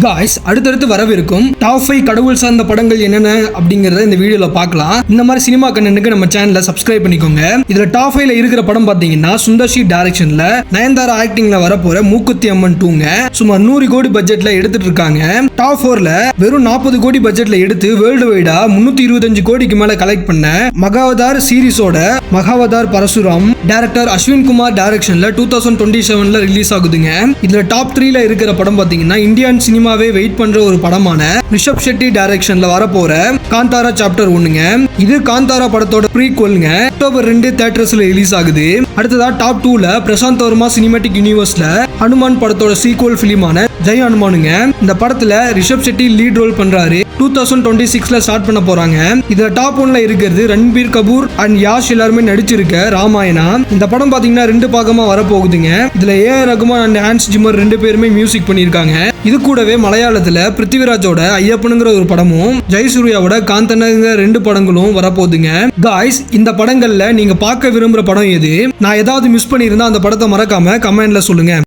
Guys, அடுத்தடுத்து வரவிருக்கும் top 5 கடவுள் சார்ந்த படங்கள் என்னென்ன அப்படிங்கறத இந்த வீடியோல பார்க்கலாம். இந்த மாதிரி சினிமா கண்டென்ட்க்கு நம்ம சேனலை சப்ஸ்கிரைப் பண்ணிக்கோங்க. இதுல டாப் 5ல இருக்கிற படம் பாத்தீங்கன்னா சுந்தர்சி டைரக்ஷன்ல நயன்தாரா ஆக்டிங்ல வரப்போற மூக்குத்தி அம்மன் 2ங்க சுமார் 100 கோடி பட்ஜெட்ல எடுத்துட்டு இருக்காங்க. டாப் 4ல வெறும் 40 கோடி பட்ஜெட்ல எடுத்து வேர்ல்டு வைடா 325 கோடிக்கு மேல கலெக்ட் பண்ண மகாவதார் சீரிஸோட மகாவதார் பரசுராம் டைரக்டர் அஸ்வின் குமார் டைரக்ஷன்ல 2027ல ரிலீஸ் ஆகுதுங்க. இதுல டாப் 3ல இருக்கிற படம் பாத்தீங்கன்னா இந்தியன் சினிமாவே வெயிட் பண்ற ஒரு படமான ரிஷப் ஷெட்டி டைரக்ஷன்ல வரப்போற காந்தாரா சாப்டர் 1ங்க. இது காந்தாரா படத்தோட ப்ரீக்வல்ங்க. அக்டோபர் 2 தியேட்டர்ஸ்ல ரிலீஸ் ஆகுது. அடுத்ததா டாப் 2ல பிரசாந்த் வர்மா சினிமேட்டிக் யூனிவர்ஸ்ல ஹனுமான் படத்தோட சீக்வல் பிலிமான ஜெய் ஹனுமானுங்க. இந்த படத்துல ரிஷப் ஷெட்டி லீட் ரோல் பண்றாரு. 2026ல ஸ்டார்ட் பண்ண போறாங்க. இதுல டாப் 1ல இருக்கிறது ரன்பீர் கபூர் அண்ட் யாஷ் எல்லாருமே நடிச்சிருக்க ராமாயணா. இந்த படம் பாத்தீங்கன்னா 2 பாகமா வரப்போகுதுங்க. இதுல AR Rahman and Hans Zimmer 2 பேருமே மியூசிக் பண்ணிருக்காங்க. இது கூடவே மலையாளத்துல பிருத்திவிராஜோட ஐயப்பனுங்கிற ஒரு படமும் ஜெயசூர்யாவோட காந்தனங்கிற 2 படங்களும் வரப்போகுதுங்க. காய்ஸ், இந்த படங்கள்ல நீங்க பார்க்க விரும்புற படம் எது? நான் ஏதாவது மிஸ் பண்ணியிருந்தா அந்த படத்தை மறக்காம கமெண்ட்ல சொல்லுங்க.